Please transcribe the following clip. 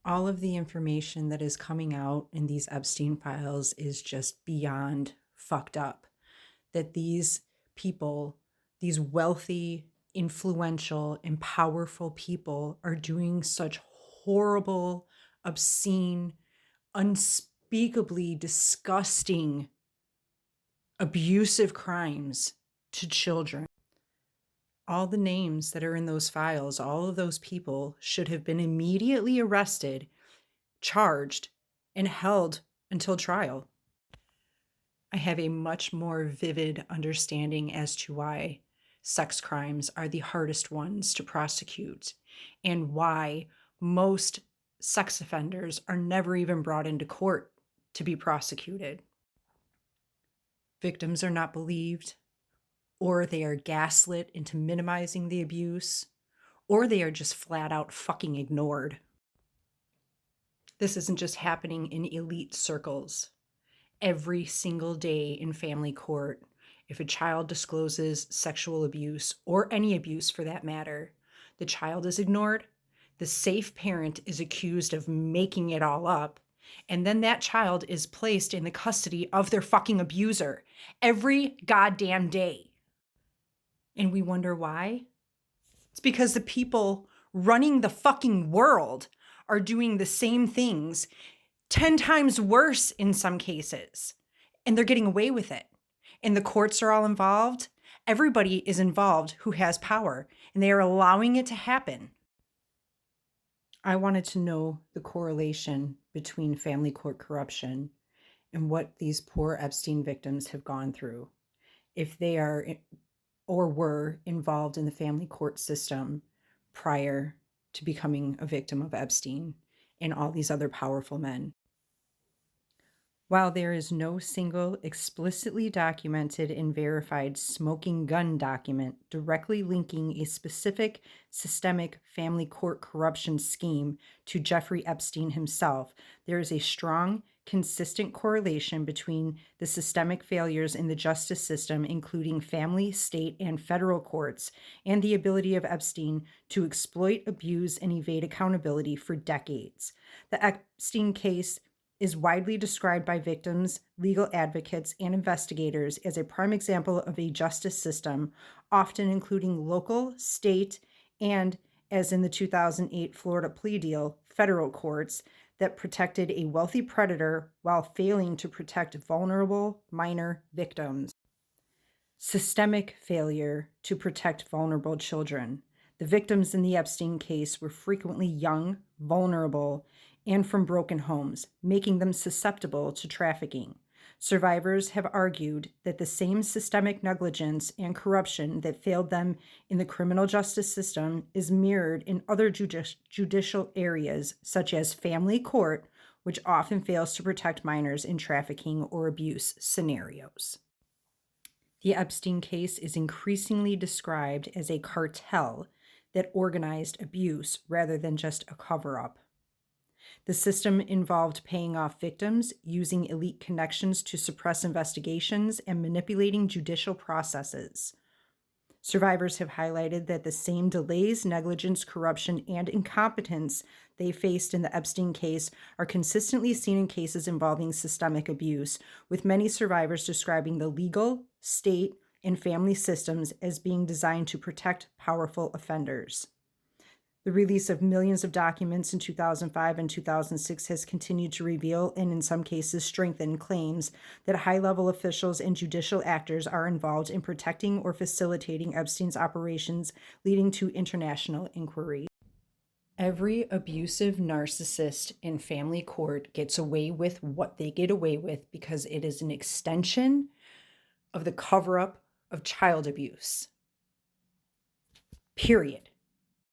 All of the information that is coming out in these Epstein files is just beyond fucked up. That these people, these wealthy, influential, and powerful people are doing such horrible, obscene, unspeakably disgusting, abusive crimes to children. All the names that are in those files, all of those people should have been immediately arrested, charged, and held until trial. I have a much more vivid understanding as to why sex crimes are the hardest ones to prosecute and why most sex offenders are never even brought into court to be prosecuted. Victims are not believed, or they are gaslit into minimizing the abuse, or they are just flat out fucking ignored. This isn't just happening in elite circles. Every single day in family court, if a child discloses sexual abuse, or any abuse for that matter, the child is ignored, the safe parent is accused of making it all up, and then that child is placed in the custody of their fucking abuser every goddamn day. And we wonder why? It's because the people running the fucking world are doing the same things 10 times worse in some cases, and they're getting away with it. And the courts are all involved. Everybody is involved who has power, and they are allowing it to happen. I wanted to know the correlation between family court corruption and what these poor Epstein victims have gone through. If they are or were involved in the family court system prior to becoming a victim of Epstein and all these other powerful men. While there is no single explicitly documented and verified smoking gun document directly linking a specific systemic family court corruption scheme to Jeffrey Epstein himself, there is a strong, consistent correlation between the systemic failures in the justice system, including family, state, and federal courts, and the ability of Epstein to exploit, abuse, and evade accountability for decades. The Epstein case is widely described by victims, legal advocates, and investigators as a prime example of a justice system, often including local, state, and, as in the 2008 Florida plea deal, federal courts that protected a wealthy predator while failing to protect vulnerable minor victims. Systemic failure to protect vulnerable children. The victims in the Epstein case were frequently young, vulnerable, and from broken homes, making them susceptible to trafficking. Survivors have argued that the same systemic negligence and corruption that failed them in the criminal justice system is mirrored in other judicial areas, such as family court, which often fails to protect minors in trafficking or abuse scenarios. The Epstein case is increasingly described as a cartel that organized abuse rather than just a cover-up. The system involved paying off victims, using elite connections to suppress investigations, and manipulating judicial processes. Survivors have highlighted that the same delays, negligence, corruption, and incompetence they faced in the Epstein case are consistently seen in cases involving systemic abuse, with many survivors describing the legal, state, and family systems as being designed to protect powerful offenders. The release of millions of documents in 2005 and 2006 has continued to reveal and in some cases strengthen claims that high-level officials and judicial actors are involved in protecting or facilitating Epstein's operations, leading to international inquiry. Every abusive narcissist in family court gets away with what they get away with because it is an extension of the cover-up of child abuse. Period.